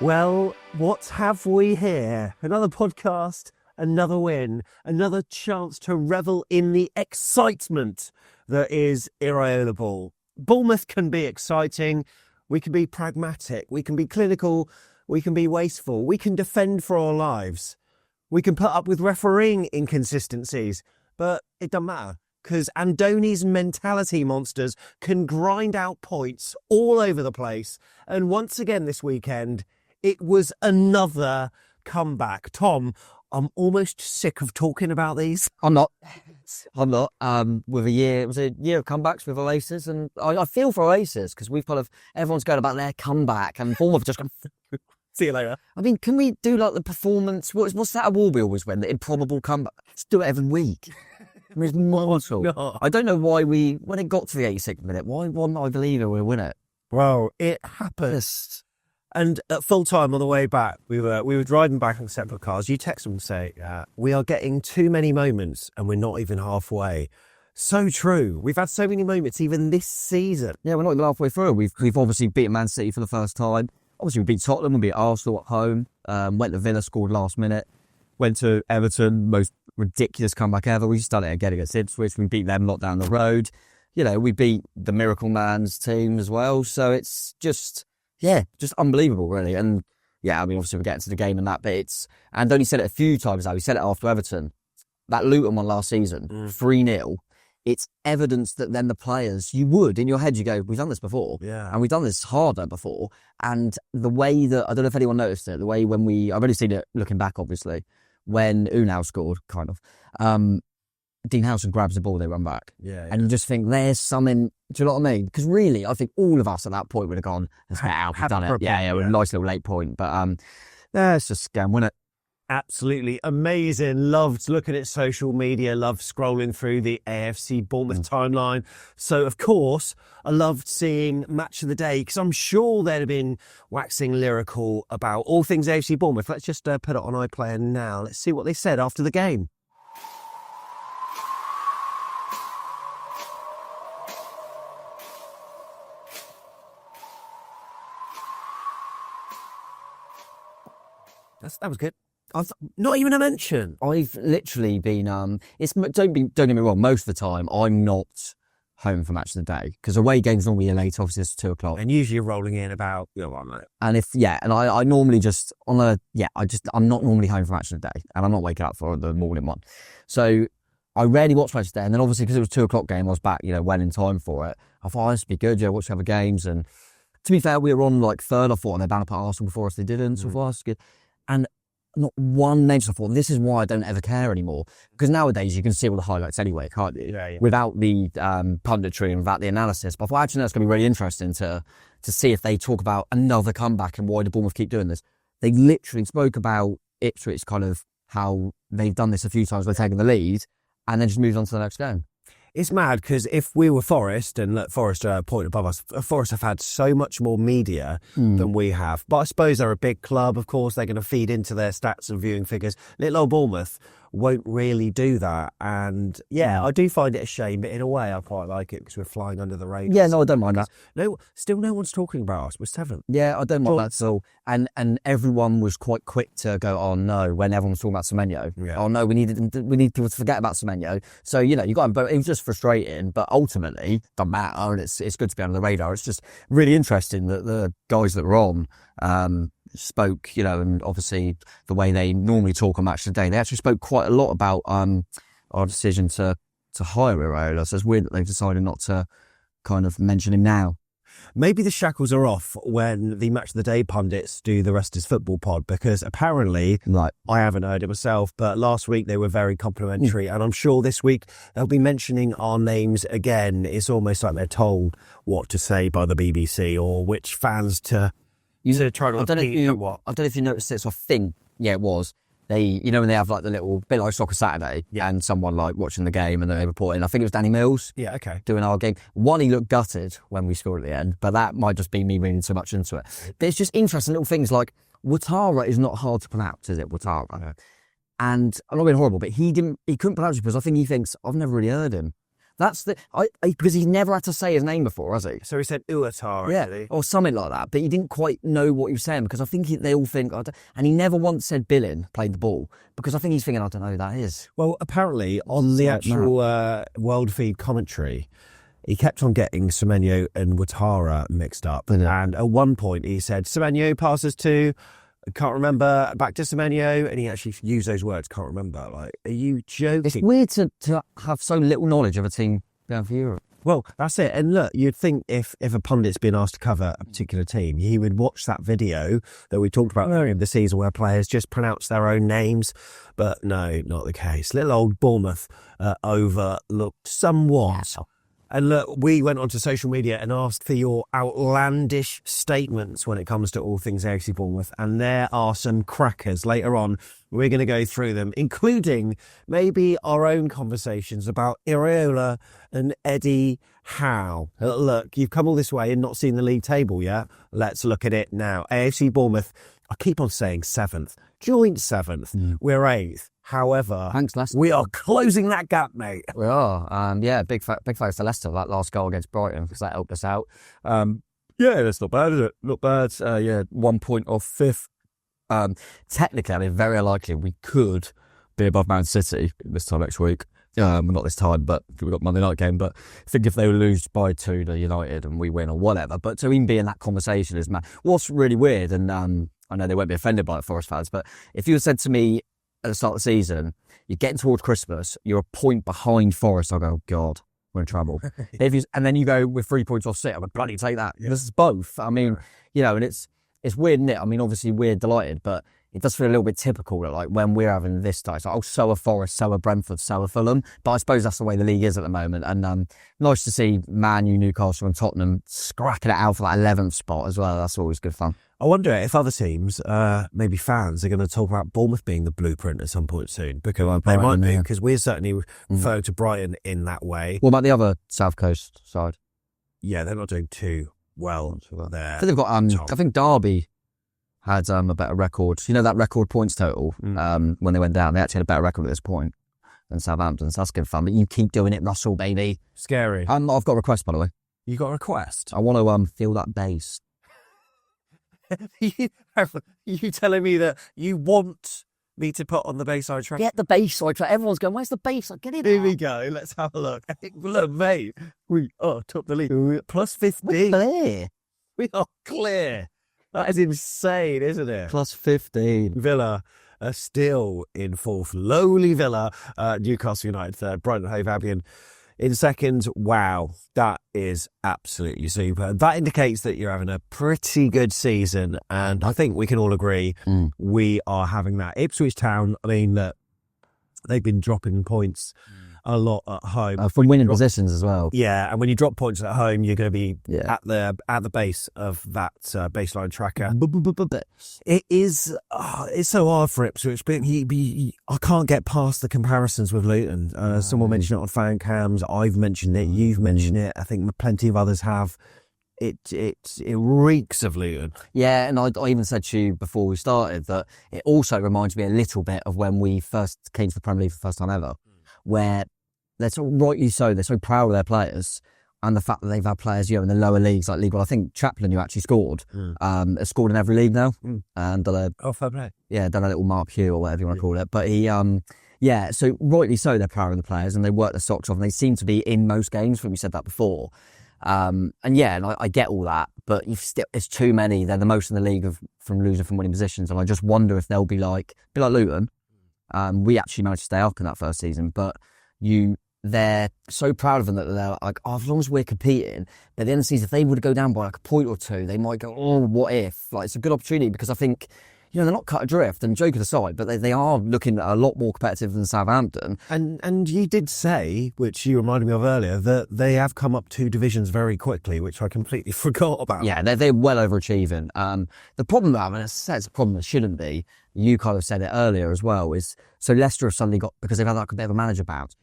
Well, what have we here? Another podcast, another win, another chance to revel in the excitement that is Iraola ball. Bournemouth can be exciting, we can be pragmatic, we can be clinical, we can be wasteful, we can defend for our lives, we can put up with refereeing inconsistencies, but it doesn't matter. Because Andoni's mentality monsters can grind out points all over the place. And once again this weekend, it was another comeback. Tom, I'm almost sick of talking about these. I'm not. With it was a year of comebacks with Oasis, and I feel for Oasis because we've kind of, everyone's going about their comeback, and Bournemouth just gone, See you later. I mean, can we do like the performance? What's that award we always win? The improbable comeback. Let's do it every week. I mean, it's mortal. No. I don't know why when it got to the 86th minute, why wasn't I believing we'd win it? Well, it happened. And at full time on the way back, we were driving back on separate cars. You text them and say, we are getting too many moments and we're not even halfway. So true. We've had so many moments even this season. Yeah, we're not even halfway through. We've obviously beaten Man City for the first time. Obviously, we beat Tottenham, we beat Arsenal at home. Went to Villa, scored last minute. Went to Everton, most ridiculous comeback ever. We just done it again against Ipswich. We beat them lot down the road. You know, we beat the Miracle Man's team as well. So it's just unbelievable, really. And yeah, I mean, obviously we're getting to the game and that, but Andoni said it a few times now. He said it after Everton. That Luton one last season, 3-0. It's evidence that then the players, you would, in your head, you go, we've done this before. Yeah. And we've done this harder before. And the way that, I don't know if anyone noticed it, the way I've only seen it looking back, obviously, when Unai scored, kind of, Dean Howson grabs the ball, they run back. Yeah. And you just think, there's something, do you know what I mean? Because really, I think all of us at that point would have gone, let's get out, we've done it. Yeah, a nice little late point. But it's just a scam, win it. Absolutely amazing. Loved looking at social media, loved scrolling through the AFC Bournemouth timeline. So, of course, I loved seeing Match of the Day because I'm sure they'd have been waxing lyrical about all things AFC Bournemouth. Let's just put it on iPlayer now. Let's see what they said after the game. That was good. Not even a mention. I've literally been, don't get me wrong, most of the time I'm not home for Match of the Day because away games normally are late, obviously it's 2 o'clock. And usually you're rolling in about, one minute. And I normally just, I'm not normally home for Match of the Day and I'm not waking up for the morning one. So I rarely watch Match of the Day, and then obviously because it was 2 o'clock game, I was back, well in time for it. I thought, this would be good, watch the other games. And to be fair, we were on like third, I thought, and they're bound to put Arsenal before us, they didn't, so I thought, that's good. And not one name, so I thought, this is why I don't ever care anymore. Because nowadays you can see all the highlights anyway, can't you? Yeah. Without the punditry and without the analysis. But I thought, actually, that's going to be really interesting to see if they talk about another comeback and why the Bournemouth keep doing this. They literally spoke about Ipswich, kind of how they've done this a few times by taking the lead and then just moved on to the next game. It's mad because if we were Forest, and look, Forest are a point above us, Forest have had so much more media than we have. But I suppose they're a big club, of course, they're going to feed into their stats and viewing figures. Little old Bournemouth won't really do that. And I do find it a shame, but in a way I quite like it because we're flying under the radar. Yeah, no, I don't mind that. Still no one's talking about us. We're 7th. Yeah, I don't mind that at all. And everyone was quite quick to go, oh no, when everyone was talking about Semenyo. Yeah. Oh no, we need people to forget about Semenyo. So, you got him, but it was just frustrating, but ultimately it doesn't matter, and it's good to be under the radar. It's just really interesting that the guys that were on spoke, and obviously the way they normally talk on Match of the Day, they actually spoke quite a lot about our decision to hire Iraola. So it's weird that they've decided not to kind of mention him now. Maybe the shackles are off when the Match of the Day pundits do the Rest is Football pod, because apparently, I haven't heard it myself, but last week they were very complimentary, and I'm sure this week they'll be mentioning our names again. It's almost like they're told what to say by the BBC or which fans to try to repeat what. I don't know if you noticed this, I think, it was. They, when they have like the little bit like Soccer Saturday, and someone like watching the game and they report in. I think it was Danny Mills. Yeah, okay. Doing our game. One, he looked gutted when we scored at the end, but that might just be me reading too much into it. But it's just interesting little things like Ouattara is not hard to pronounce, is it? Ouattara. Yeah. And I'm not being horrible, but he couldn't pronounce it because I think he thinks, I've never really heard him. That's because he's never had to say his name before, has he? So he said Uatara, Yeah, or something like that. But he didn't quite know what he was saying because I think they all think, and he never once said Billin played the ball because I think he's thinking, I don't know who that is. Well, apparently on the actual World Feed commentary, he kept on getting Semenyo and Ouattara mixed up. And at one point he said, Semenyo passes to, can't remember, back to Semenyo. And he actually used those words, can't remember. Like, are you joking? It's weird to have so little knowledge of a team down for Europe. Well, that's it. And look, you'd think if a pundit's been asked to cover a particular team, he would watch that video that we talked about earlier in the season where players just pronounce their own names. But no, not the case. Little old Bournemouth overlooked somewhat. Wow. And look, we went onto social media and asked for your outlandish statements when it comes to all things AFC Bournemouth. And there are some crackers later on. We're going to go through them, including maybe our own conversations about Iraola and Eddie Howe. Look, you've come all this way and not seen the league table yet. Let's look at it now. AFC Bournemouth, I keep on saying 7th, joint 7th. We're 8th. However, thanks, Leicester. We are closing that gap, mate. We are. Yeah, big thanks to Leicester for that last goal against Brighton because that helped us out. Yeah, that's not bad, is it? Not bad. Yeah, 1 point off 5th. Technically, I mean, very likely we could be above Man City this time next week. Not this time, but we've got Monday night game. But I think if they lose by 2 to United and we win or whatever, but to even be in that conversation is mad. What's really weird, and I know they won't be offended by it, Forest fans, but if you had said to me at the start of the season, you're getting towards Christmas, you're a point behind Forest, I'll go, oh God, we're in trouble. And then you go with 3 points off City, I would bloody take that. Yeah. This is both. I mean, and it's weird, isn't it? I mean, obviously we're delighted, but it does feel a little bit typical that, like, when we're having this time, it's like, oh, so are Forest, so are Brentford, so are Fulham. But I suppose that's the way the league is at the moment. And nice to see Man U, Newcastle and Tottenham scrapping it out for that 11th spot as well. That's always good fun. I wonder if other teams, maybe fans, are going to talk about Bournemouth being the blueprint at some point soon. Because they might be, because we're certainly referring to Brighton in that way. What about the other South Coast side? Yeah, they're not doing too well there. I think they've got, I think Derby had a better record. You know that record points total when they went down? They actually had a better record at this point than Southampton. So that's good fun. But you keep doing it, Russell, baby. Scary. I've got a request, by the way. You got a request? I want to feel that bass. You telling me that you want me to put on the Bayside track? Get the Bayside track. Everyone's going, where's the Bayside? Get it Here we go. Let's have a look. Look, mate. We are top the league. Plus 15. We're clear. We are clear. That is insane, isn't it? Plus 15. Villa are still in 4th. Lowly Villa. Newcastle United 3rd. Brighton Hove Albion in 2nd. Wow, that is absolutely super. That indicates that you're having a pretty good season, and I think we can all agree we are having that. Ipswich Town, I mean, they've been dropping points a lot at home. From winning positions as well. Yeah, and when you drop points at home, you're going to be at the base of that baseline tracker. It is, it's so hard for Ipswich, but I can't get past the comparisons with Luton. Someone mentioned it on fan cams. I've mentioned it. You've mentioned it. I think plenty of others have. It reeks of Luton. Yeah, and I even said to you before we started that it also reminds me a little bit of when we first came to the Premier League for the first time ever, where they're so rightly so, they're so proud of their players and the fact that they've had players, in the lower leagues like League One. I think Chaplin, who actually scored, has scored in every league now. And fair play. Yeah, done a little Mark Hugh or whatever you want to call it. But he, so rightly so, they're proud of the players and they work their socks off and they seem to be in most games. I think we said that before. And I get all that, but it's too many. They're the most in the league from losing from winning positions, and I just wonder if they'll be like Luton. We actually managed to stay up in that first season, but they're so proud of them that they're like, as long as we're competing. But at the end of the season, if they would go down by like a point or two, they might go, oh, what if? Like, it's a good opportunity because I think, they're not cut adrift, and joking aside, but they are looking a lot more competitive than Southampton. And you did say, which you reminded me of earlier, that they have come up 2 divisions very quickly, which I completely forgot about. Yeah, they're well overachieving. The problem, and I said it's a problem that shouldn't be, you kind of said it earlier as well, is so Leicester have suddenly got, because they've had like a bit of a manager bounce,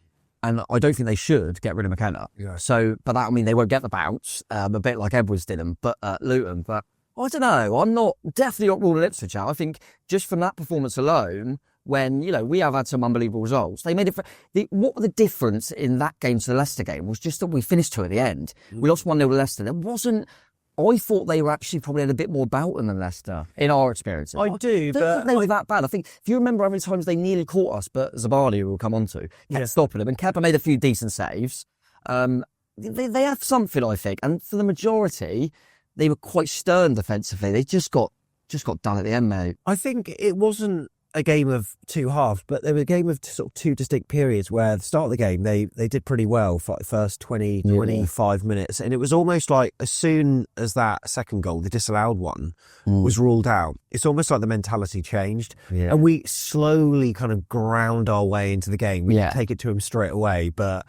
and I don't think they should get rid of McKenna. Yeah. So, but that, they won't get the bounce, a bit like Edwards didn't, but Luton, but I don't know. I'm definitely not ruling Ipswich out. I think just from that performance alone, when, we have had some unbelievable results. They made it. What the difference in that game to the Leicester game was just that we finished 2 at the end. We lost 1-0 to Leicester. There wasn't. I thought they were actually probably had a bit more about them than Leicester, in our experience. I do, don't think they were that bad. I think, if you remember how many times they nearly caught us, but Zabali, who we'll come on to, kept stopping them, and Kepa made a few decent saves. They have something, I think, and for the majority, they were quite stern defensively. They just got done at the end, mate. I think it wasn't a game of 2 halves, but they were a game of sort of 2 distinct periods where at the start of the game, they did pretty well for the first 25 minutes. And it was almost like as soon as that second goal, the disallowed one, was ruled out, it's almost like the mentality changed. Yeah. And we slowly kind of ground our way into the game. We didn't take it to them straight away, but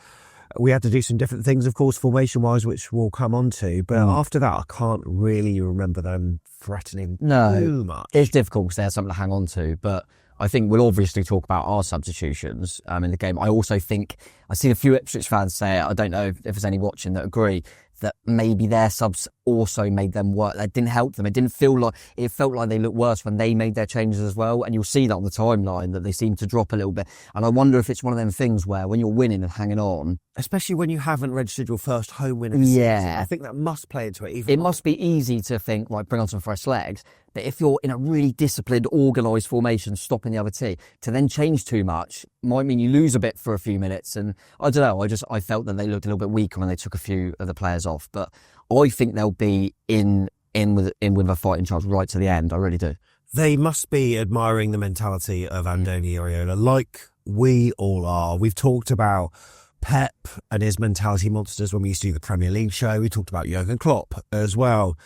we had to do some different things, of course, formation-wise, which we'll come on to. But after that, I can't really remember them threatening too much. It's difficult because they had something to hang on to. But I think we'll obviously talk about our substitutions in the game. I also think, I've seen a few Ipswich fans say it, I don't know if there's any watching that agree, that maybe their subs also made them work. That didn't help them. It felt like they looked worse when they made their changes as well. And you'll see that on the timeline, that they seem to drop a little bit. And I wonder if it's one of them things where when you're winning and hanging on, especially when you haven't registered your first home win of the season, I think that must play into it. It must be easy to think, right, bring on some fresh legs. But if you're in a really disciplined, organised formation, stopping the other team, to then change too much might mean you lose a bit for a few minutes. And I don't know, I felt that they looked a little bit weaker when they took a few of the players off. But I think they'll be in with a fighting chance right to the end. I really do. They must be admiring the mentality of Andoni Iraola, like we all are. We've talked about Pep and his mentality monsters when we used to do the Premier League show. We talked about Jurgen Klopp as well.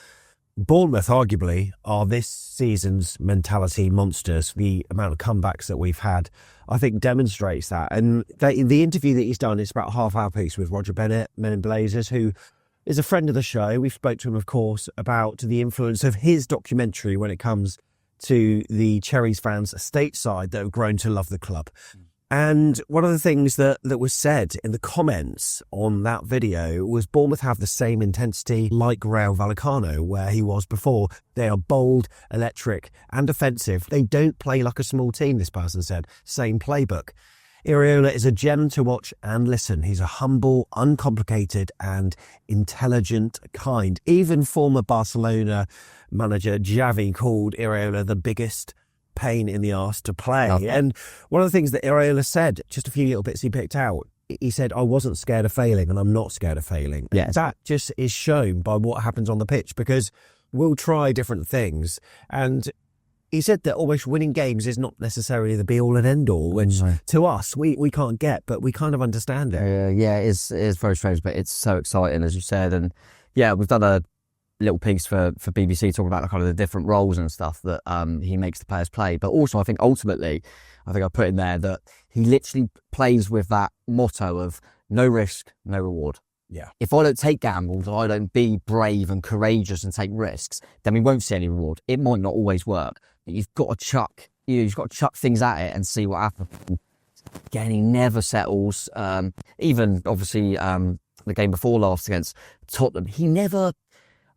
Bournemouth, arguably, are this season's mentality monsters. The amount of comebacks that we've had, I think, demonstrates that. And the interview that he's done is about a half-hour piece with Roger Bennett, Men in Blazers, who is a friend of the show. We've spoke to him, of course, about the influence of his documentary when it comes to the Cherries fans stateside that have grown to love the club. And one of the things that was said in the comments on that video was Bournemouth have the same intensity like Rayo Vallecano, where he was before. They are bold, electric and offensive. They don't play like a small team, this person said. Same playbook. Iraola is a gem to watch and listen. He's a humble, uncomplicated and intelligent kind. Even former Barcelona manager Xavi called Iraola the biggest pain in the arse to play. And one of the things that Iraola said, just a few little bits he picked out, he said, I wasn't scared of failing and I'm not scared of failing. Yes. That just is shown by what happens on the pitch, because we'll try different things. And he said that almost winning games is not necessarily the be-all and end-all, which to us, we can't get, but we kind of understand it. It is very strange, but it's so exciting, as you said. And yeah, we've done a little piece for BBC talking about kind of the different roles and stuff that he makes the players play. But also, I think ultimately, I put in there that he literally plays with that motto of no risk, no reward. Yeah. If I don't take gambles, I don't be brave and courageous and take risks, then we won't see any reward. It might not always work, but you've got to chuck things at it and see what happens. Again, he never settles. Even obviously the game before last against Tottenham, he never.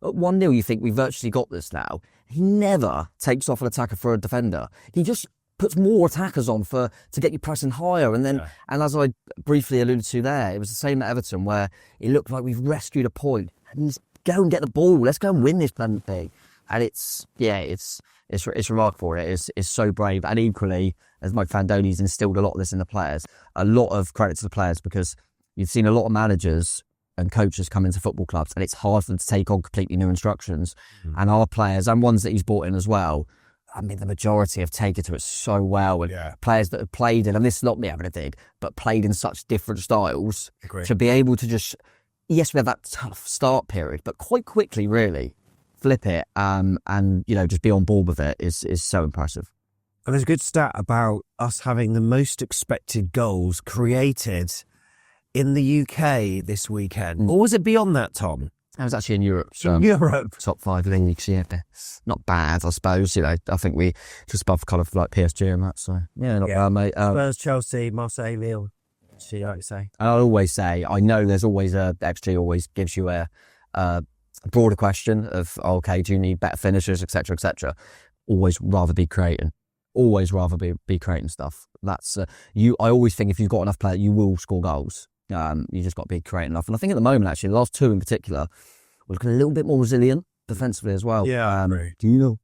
At 1-0, you think we virtually got this now. He never takes off an attacker for a defender. He just puts more attackers on to get you pressing higher. And then, and as I briefly alluded to there, it was the same at Everton, where it looked like we've rescued a point. And just go and get the ball. Let's go and win this bloody thing. And it's remarkable. It's so brave. And equally, as Mike Fandoni's instilled a lot of this in the players, a lot of credit to the players, because you've seen a lot of managers and coaches come into football clubs and it's hard for them to take on completely new instructions. And our players, and ones that he's brought in as well, I mean, the majority have taken to it so well. And players that have played in, and this is not me having a dig, but played in such different styles, to be able to just, yes, we have that tough start period, but quite quickly really flip it and just be on board with it is so impressive. And there's a good stat about us having the most expected goals created in the UK this weekend. Or was it beyond that, Tom? I was actually in Europe. So Europe. Top 5 leagues, yeah. Not bad, I suppose. I think we just above kind of like PSG and that. So, yeah, not bad, mate. Spurs, Chelsea, Marseille, Lille. See what I say. And I always say, I know there's always XG always gives you a broader question of, okay, do you need better finishers, etc., etc. Always rather be creating. always rather be creating stuff. That's I always think if you've got enough players, you will score goals. You just got to be creating enough. And I think at the moment, actually, the last two in particular, we're looking a little bit more resilient defensively as well. Yeah, do you know?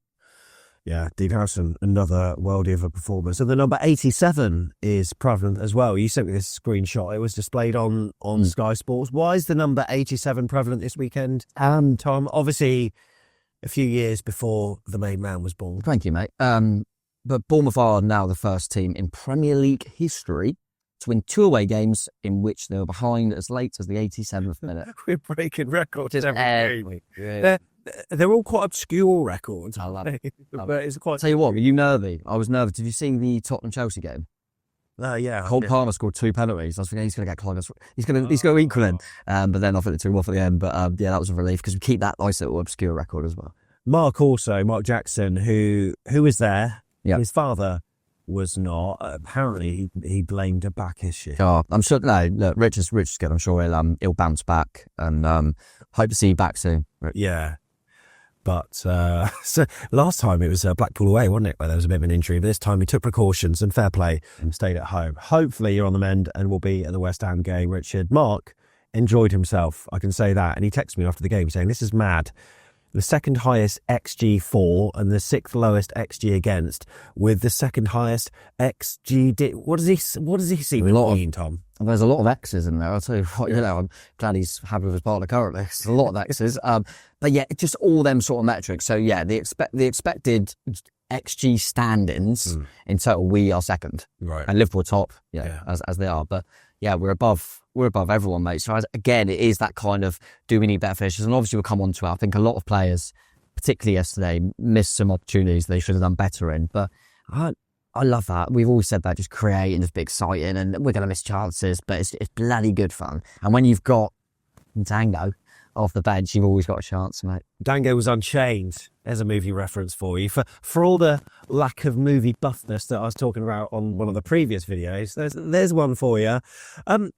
Yeah, Dean Harrison, another worldie of a performance. And the number 87 is prevalent as well. You sent me this screenshot. It was displayed on Sky Sports. Why is the number 87 prevalent this weekend, Tom? Obviously, a few years before the main man was born. Thank you, mate. But Bournemouth are now the first team in Premier League history to win 2 away games in which they were behind as late as the 87th minute. We're breaking records every week. Yeah. They're all quite obscure records. I love it. But it's quite... I'll tell you what, were you nervy? I was nervous. Did you see the Tottenham-Chelsea game? Yeah. Cole Palmer scored 2 penalties. I was thinking he's going to get Clyde. He's going to equal him. But then I think the 2 off at the end. But yeah, that was a relief because we keep that nice little obscure record as well. Mark Jackson, who was there. Yep. His father was not. Apparently, he blamed a back issue. Oh, I'm sure. No, look, Rich is good. I'm sure he'll bounce back and hope to see you back soon. Yeah. But so last time it was Blackpool away, wasn't it, where there was a bit of an injury. But this time he took precautions and fair play and stayed at home. Hopefully you're on the mend and will be at the West Ham game, Richard. Mark enjoyed himself, I can say that. And he texted me after the game saying, this is mad. The second highest XG for and the 6th lowest XG against, with the second highest XG. What does he see? Tom? There's a lot of X's in there. I'll tell you what. You know, I'm glad he's happy with his partner currently. There's a lot of X's. But yeah, just all them sort of metrics. So yeah, the expected XG stand-ins in total, we are second, right? And Liverpool top, as they are. But yeah, we're above everyone, mate. So again, it is that kind of, do we need better finishes? And obviously we'll come on to it. I think a lot of players, particularly yesterday, missed some opportunities they should have done better in. But I love that. We've always said that, just creating, just be exciting, and we're going to miss chances, but it's bloody good fun. And when you've got Dango off the bench, you've always got a chance, mate. Dango was unchained. There's a movie reference for you. For all the lack of movie buffness that I was talking about on one of the previous videos, there's one for you.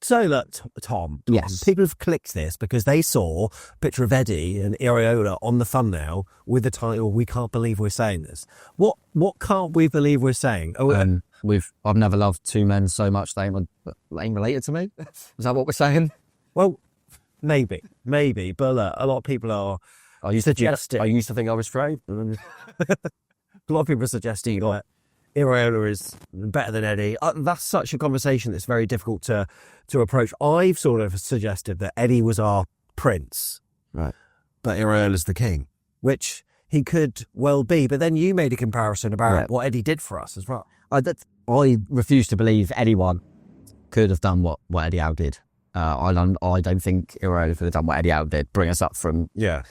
So look, Tom, yes, people have clicked this because they saw a picture of Eddie and Iraola on the thumbnail with the title, "We Can't Believe We're Saying This." What can't we believe we're saying? I've never loved 2 men so much they ain't related to me. Is that what we're saying? Well, maybe, but look, a lot of people are. I used to think I was straight. A lot of people are suggesting that Iraola is better than Eddie. That's such a conversation that's very difficult to approach. I've sort of suggested that Eddie was our prince, right? But Iraola's the king, which he could well be. But then you made a comparison about what Eddie did for us as well. I refuse to believe anyone could have done what Eddie Howe did. I don't think Iraola could have done what Eddie Howe did, bring us up from the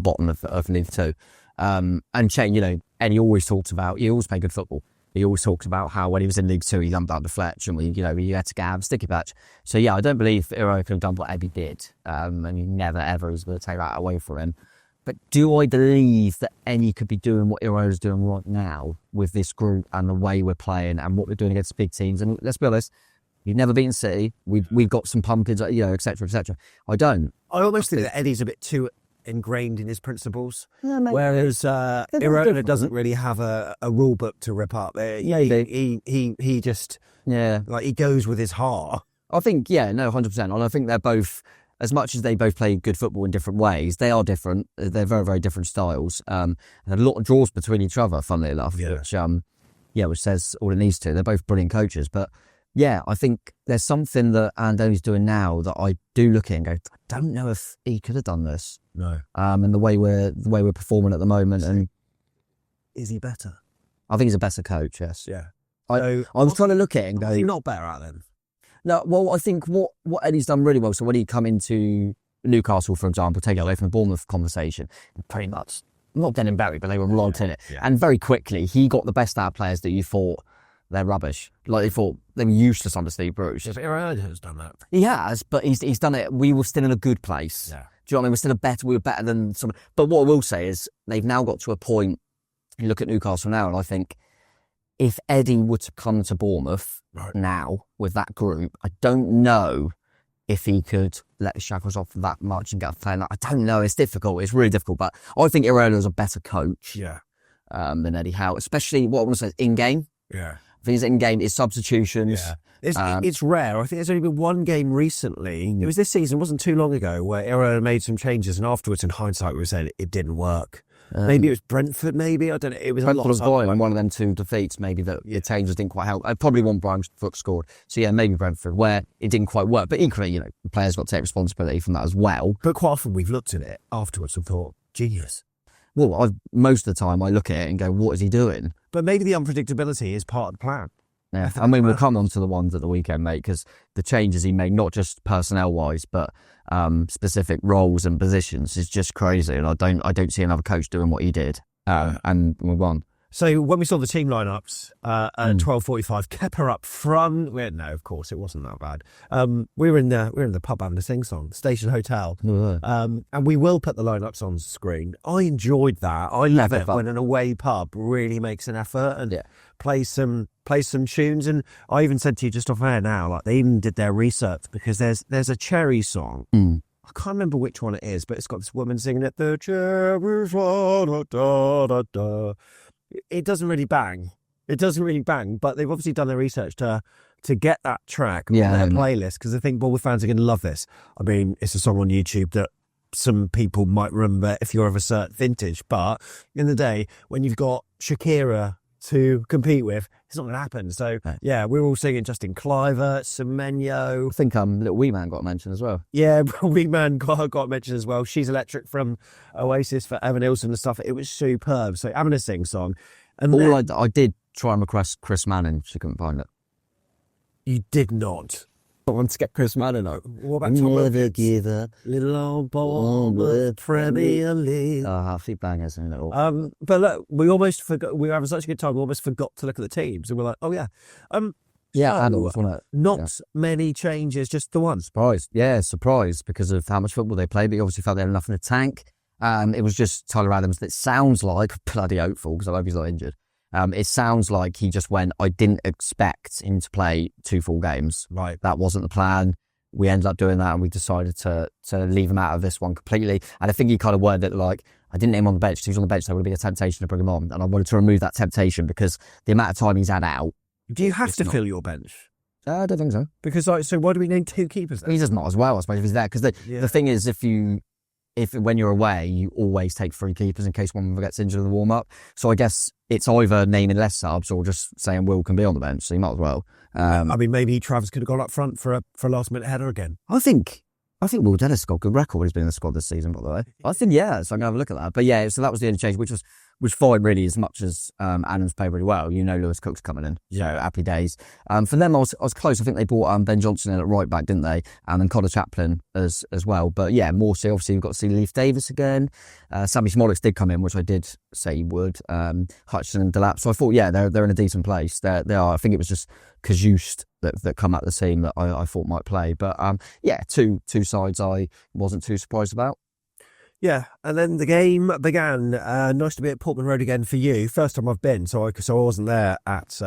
bottom of League 2. And Shane, Eddie always talks about, he always played good football. He always talks about how when he was in League 2, he dumped out the Fletch and we had to have a sticky patch. So yeah, I don't believe Iraola could have done what Eddie did. And he never ever was going to take that away from him. But do I believe that Eddie could be doing what Iraola's doing right now with this group and the way we're playing and what we're doing against big teams? And let's be honest, you've never beaten City. We've got some pumpkins, et cetera, et cetera. I don't. I almost think that Eddie's a bit too ingrained in his principles, whereas Iraola doesn't really have a rule book to rip up. He just he goes with his heart. I think 100%. And I think they're both, as much as they both play good football in different ways, they are different. They're very, very different styles. And a lot of draws between each other, funnily enough, which says all it needs to. They're both brilliant coaches, but. Yeah, I think there's something that Andoni's doing now that I do look at and go, I don't know if he could have done this. No. And the way we're performing at the moment, and is he better? I think he's a better coach. Yes. Yeah. I was trying to look at it and go, he's not better at them. No. Well, I think what Eddie's done really well. So when he come into Newcastle, for example, take it away from the Bournemouth conversation, pretty much not dead and buried, but they were right in it, and very quickly he got the best out of players that you thought. They're rubbish. Like they thought they were useless under Steve Bruce. Yeah, but Iraola has done that. He has, but he's done it. We were still in a good place. Yeah. Do you know what I mean? We were better than some. But what I will say is they've now got to a point. You look at Newcastle now, and I think if Eddie were to come to Bournemouth now with that group, I don't know if he could let the shackles off that much and get playing. I don't know. It's difficult. It's really difficult. But I think Iraola is a better coach. Yeah. than Eddie Howe, especially what I want to say in-game. Yeah. I think his in-game is substitutions. Yeah. It's rare. I think there's only been one game recently. It was this season, it wasn't too long ago, where Iraola made some changes, and afterwards, in hindsight, we were saying it didn't work. Maybe it was Brentford, maybe. I don't know. It was Brentford a was lot in one of them 2 defeats, maybe that the changes didn't quite help. Probably one Brian Foot scored. So yeah, maybe Brentford, where it didn't quite work. But equally, the players got to take responsibility from that as well. But quite often we've looked at it afterwards and thought, genius. Well, most of the time I look at it and go, what is he doing? But maybe the unpredictability is part of the plan. Yeah, I mean, we'll come on to the ones at the weekend, mate, because the changes he made, not just personnel-wise, but specific roles and positions, is just crazy. And I don't see another coach doing what he did. And we won. So when we saw the team lineups at 12:45, Kepa up front. No, of course it wasn't that bad. We were in the pub having a sing song, Station Hotel, and we will put the lineups on screen. I enjoyed that. I love it when an away pub really makes an effort and plays some tunes. And I even said to you just off air now, like they even did their research, because there's a Cherries song. I can't remember which one it is, but it's got this woman singing it. The cherries, da, da, da, da. It doesn't really bang. But they've obviously done their research to get that track on their playlist, because I think Bournemouth fans are going to love this. I mean, it's a song on YouTube that some people might remember if you're of a certain vintage, but in the day, when you've got Shakira to compete with, it's not going to happen. So, yeah, we're all singing Justin Cliver, Semenyo. I think Little Wee Man got mentioned as well. Yeah, Wee Man got mentioned as well. She's Electric from Oasis for Evan Ilson and stuff. It was superb. So, having a sing song. And I did try and request Chris Manning. She couldn't find it. You did not. I want to get Chris Manning out. What about Tom Never give up, little old Bournemouth Premier League. A few bangers in it all. But look, we almost forgot. We were having such a good time. We almost forgot to look at the teams, and we're like, oh yeah, not many changes, just the one. Surprised because of how much football they played. But you obviously felt they had enough in the tank. It was just Tyler Adams that sounds like bloody hopeful, because I hope he's not injured. It sounds like he just went, I didn't expect him to play 2 full games. Right. That wasn't the plan. We ended up doing that, and we decided to leave him out of this one completely. And I think he kind of worded it like, I didn't name him on the bench. If he was on the bench, there would be a temptation to bring him on. And I wanted to remove that temptation, because the amount of time he's had out. Do you have to fill your bench? I don't think so. Because, so why do we name 2 keepers then? He does not as well, I suppose, if he's there. Because the thing is, if when you're away, you always take 3 keepers in case one of them gets injured in the warm-up. So I guess it's either naming less subs or just saying Will can be on the bench, so you might as well. I mean, maybe Travis could have gone up front for a last-minute header again. I think Will Dennis got a good record. He's been in the squad this season, by the way. I think, so I'm going to have a look at that. But yeah, so that was the only change, which was fine, really, as much as Adams played really well. Lewis Cook's coming in, so happy days. For them, I was close. I think they brought Ben Johnson in at right back, didn't they? And Connor Chaplin as well. But yeah, more so, obviously, we've got to see Leif Davis again. Sammy Smolix did come in, which I did say he would. Hutchinson and Delap. So I thought, yeah, they're in a decent place. They are. I think it was just Kajust that come out the scene that I thought might play. But yeah, two sides I wasn't too surprised about. Yeah, and then the game began. Nice to be at Portman Road again for you. First time I've been, so I wasn't there at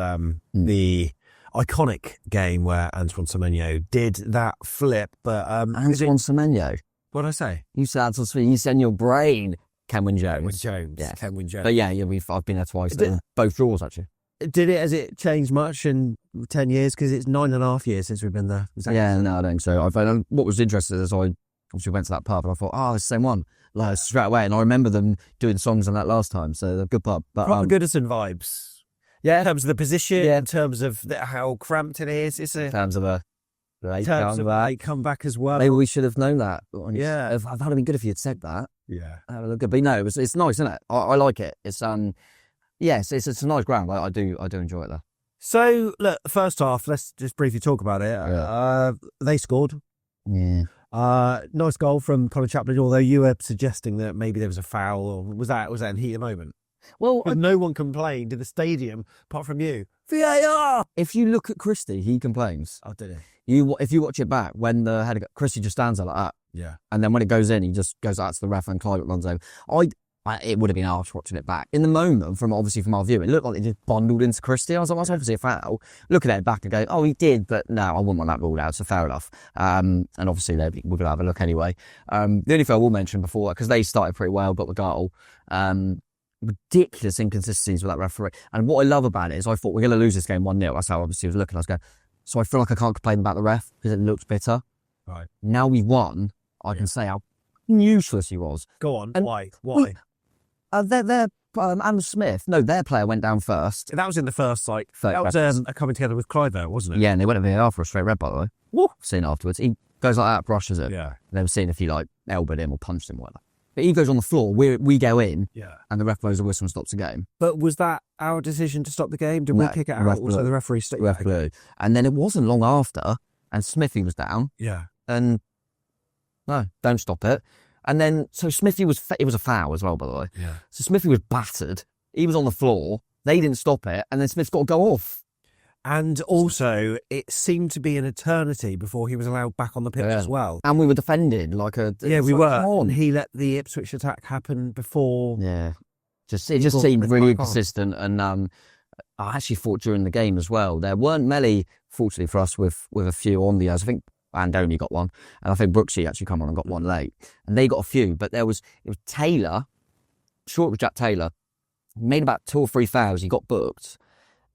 the iconic game where Antoine Semenyo did that flip. But Antoine Semenyo? What did I say? You said Antoine Semenyo. You said in your brain Kenwyne Jones. Yeah, Kenwyne Jones. But yeah, I've been there twice. Both draws, actually. Has it changed much in 10 years? Because it's 9.5 years since we've been there. Yeah, no, I don't think so. What was interesting is I obviously went to that pub and I thought, it's the same one. Like, straight away. And I remember them doing songs on that last time. So they're a good pub. But proper Goodison vibes. Yeah. In terms of the position, in terms of how cramped it is. In terms of a late comeback as well. Maybe we should have known that. Yeah. That would have been good if you had said that. Yeah. That would look good. But no, it's nice, isn't it? I like it. It's it's a nice ground. I do enjoy it though. So look, first half, let's just briefly talk about it. Yeah. They scored. Yeah. Nice goal from Connor Chaplin, although you were suggesting that maybe there was a foul, or was that in heat of the moment? Well, no one complained in the stadium apart from you. VAR! If you look at Christie, he complains. Oh, did he? If you watch it back, when the header, Christie just stands there like that. Yeah. And then when it goes in, he just goes out to the ref and Clive runs over. It would have been harsh watching it back. In the moment, from our view, it looked like they just bundled into Christie. I was like, that's obviously a foul. Looking at it back and going, oh, he did, but no, I wouldn't want that ruled out, so fair enough. And obviously, we're going to have a look anyway. The only thing I will mention before, because they started pretty well, got the goal, ridiculous inconsistencies with that referee. And what I love about it is I thought we're going to lose this game 1-0. That's how obviously I was looking. I was going, so I feel like I can't complain about the ref because it looks bitter. Right. Now we've won, I can say how useless he was. Go on. And, Why? And Smith, no, their player went down first. That was in the first, that was coming together with Cliver, wasn't it? Yeah, and they went to VAR for a straight red, by the way. Woo. Seen afterwards. He goes like that, brushes it. Yeah. And they were seeing if he elbowed him or punched him or whatever. But he goes on the floor, we go in, and the ref blows a whistle and stops the game. But was that our decision to stop the game? Did we kick it out? Also, the referee stayed. Ref blew. And then it wasn't long after, and Smithy was down. Yeah. And no, don't stop it. And then, so Smithy it was a foul as well, by the way. Yeah. So Smithy was battered. He was on the floor. They didn't stop it. And then Smith's got to go off. And also, it seemed to be an eternity before he was allowed back on the pitch as well. And we were defended like a... Yeah, we were. And he let the Ipswich attack happen before... Yeah. It just seemed really inconsistent. And I actually thought during the game as well, there weren't many, fortunately for us, with a few on the... I think Andoni got one. And I think Brooksy actually come on and got one late. And they got a few. But it was Taylor, short with Jack Taylor, made about 2 or 3 fouls. He got booked.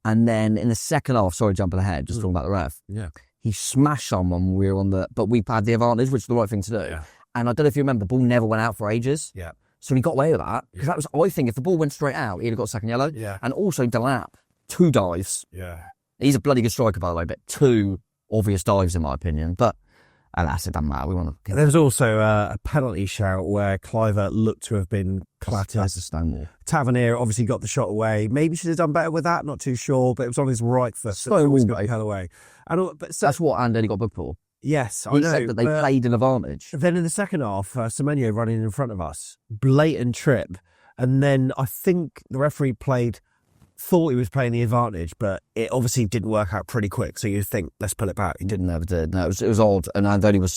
And then in the second half, sorry, jumping ahead, just talking about the ref. Yeah. He smashed someone when we were on but we had the advantage, which is the right thing to do. Yeah. And I don't know if you remember, the ball never went out for ages. Yeah. So he got away with that. Because that was, I think, if the ball went straight out, he'd have got a second yellow. Yeah. And also Delap, 2 dives. Yeah. He's a bloody good striker, by the way, but 2 obvious dives, in my opinion. But alas, it doesn't matter. We want to. There was also a penalty shout where Cliver looked to have been clattered. That's a stonewall. Tavernier obviously got the shot away. Maybe should have done better with that. Not too sure, but it was on his right foot. Stonewall, got the hell away. That's what Andoni got booked for. Yes, I he know. said that they played an advantage. Then in the second half, Semenyo running in front of us, blatant trip, and then I think the referee thought he was playing the advantage, but it obviously didn't work out pretty quick. So you think, let's pull it back. He never did. No, it was odd. And Andoni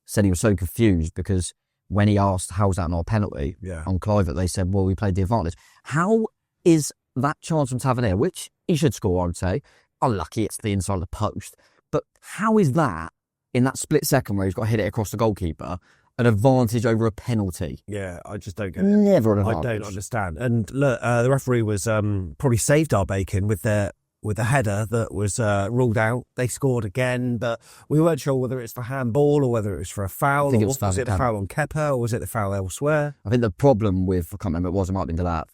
said he was so confused because when he asked, how's that not a penalty on Clive, they said, well, we played the advantage. How is that chance from Tavernier, which he should score, I would say, unlucky, it's the inside of the post. But how is that, in that split second where he's got to hit it across the goalkeeper, an advantage over a penalty? Yeah, I just don't get it. Never an advantage. I don't understand. And look, the referee was probably saved our bacon with the header that was ruled out. They scored again, but we weren't sure whether it's for handball or whether it was for a foul. I think it was foul. Was it the foul on Kepa or was it the foul elsewhere? I think the problem with, I can't remember, it might have been Delap,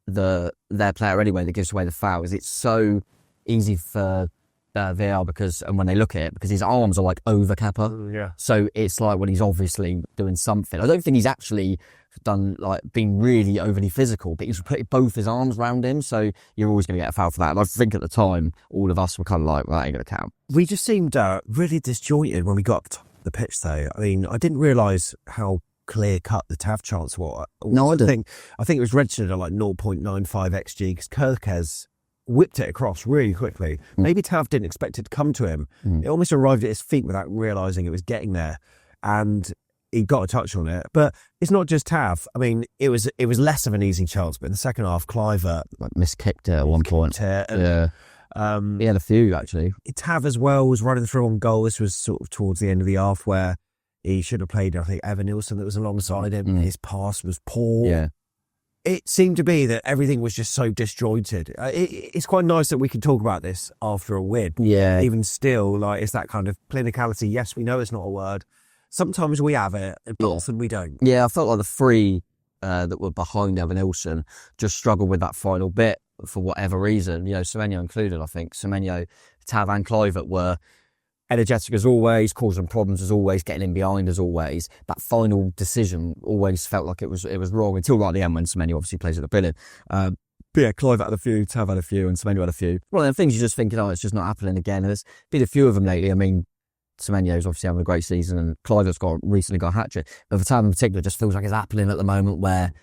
their player anyway that gives away the foul, is it's so easy for VAR and when they look at it, because his arms are over Kepa. Yeah. So it's like when he's obviously doing something. I don't think he's actually done been really overly physical, but he's put both his arms around him, so you're always going to get a foul for that. And I think at the time, all of us were kind of like, well, that ain't going to count. We just seemed really disjointed when we got up to the pitch, though. I mean, I didn't realise how clear-cut the TAV chance was. No, I didn't. I think it was registered at 0.95 XG because Kirkes whipped it across really quickly. Maybe Tav didn't expect it to come to him. It almost arrived at his feet without realising it was getting there. And he got a touch on it. But it's not just Tav. I mean, it was less of an easy chance, but in the second half, Cliver miskicked it at one point. He had a few, actually. Tav as well was running through on goal. This was sort of towards the end of the half where he should have played, I think, Evan Nilsson that was alongside him. His pass was poor. Yeah. It seemed to be that everything was just so disjointed. It's quite nice that we can talk about this after a win. Yeah. Even still, it's that kind of clinicality. Yes, we know it's not a word. Sometimes we have it, but often we don't. Yeah, I felt like the 3 that were behind Evan Nilsson just struggled with that final bit for whatever reason. Semenyo included, I think. Semenyo, Tav and Clivert were energetic as always, causing problems as always, getting in behind as always. That final decision always felt like it was wrong until right at the end when Semenyo obviously plays at the brilliant. But yeah, Clive had a few, Tav had a few, and Semenyo had a few. One of the things you're just thinking, it's just not happening again. There's been a few of them lately. I mean, Semenyo's obviously having a great season, and Clivert's recently got a hat-trick. But for Tav in particular, it just feels like it's happening at the moment where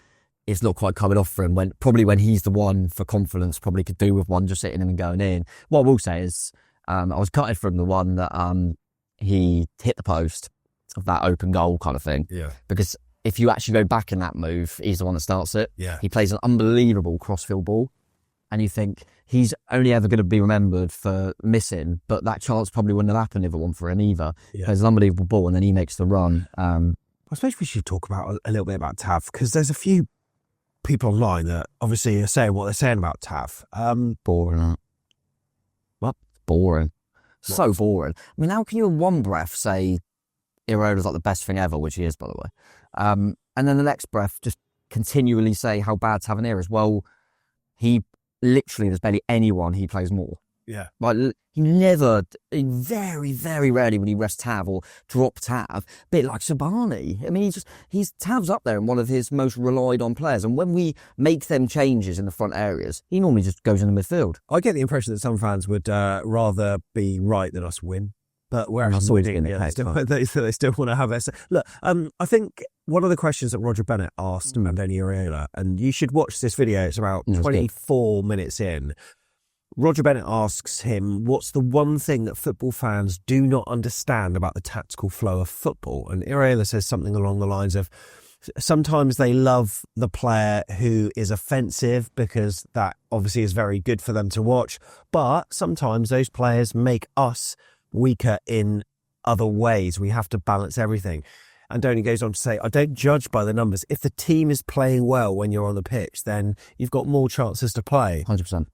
it's not quite coming off for him. When he's the one for confidence, probably could do with one just sitting in and going in. What I will say is, I was cutted from the one that he hit the post of that open goal kind of thing. Yeah. Because if you actually go back in that move, he's the one that starts it. Yeah. He plays an unbelievable crossfield ball. And you think he's only ever going to be remembered for missing, but that chance probably wouldn't have happened if it wasn't for him either. Yeah. Plays an unbelievable ball and then he makes the run. I suppose we should talk about a little bit about Tav because there's a few people online that obviously are saying what they're saying about Tav. Boring, huh? What? Boring. So boring. I mean, how can you in one breath say Iraola's like the best thing ever, which he is, by the way, and then the next breath just continually say how bad Tavernier is? Well, he literally, there's barely anyone he plays more. Yeah. Like, he very, very rarely when he rests Tav or drop Tav, a bit like Sabani. I mean, he's Tav's up there and one of his most relied on players. And when we make them changes in the front areas, he normally just goes in the midfield. I get the impression that some fans would rather be right than us win. But we're actually winning. They still want to have it. Look, I think one of the questions that Roger Bennett asked Andoni Iraola, and you should watch this video, it's about 24 minutes in. Roger Bennett asks him, what's the one thing that football fans do not understand about the tactical flow of football? And Iraola says something along the lines of, sometimes they love the player who is offensive because that obviously is very good for them to watch. But sometimes those players make us weaker in other ways. We have to balance everything. Andoni goes on to say, I don't judge by the numbers. If the team is playing well when you're on the pitch, then you've got more chances to play. 100%.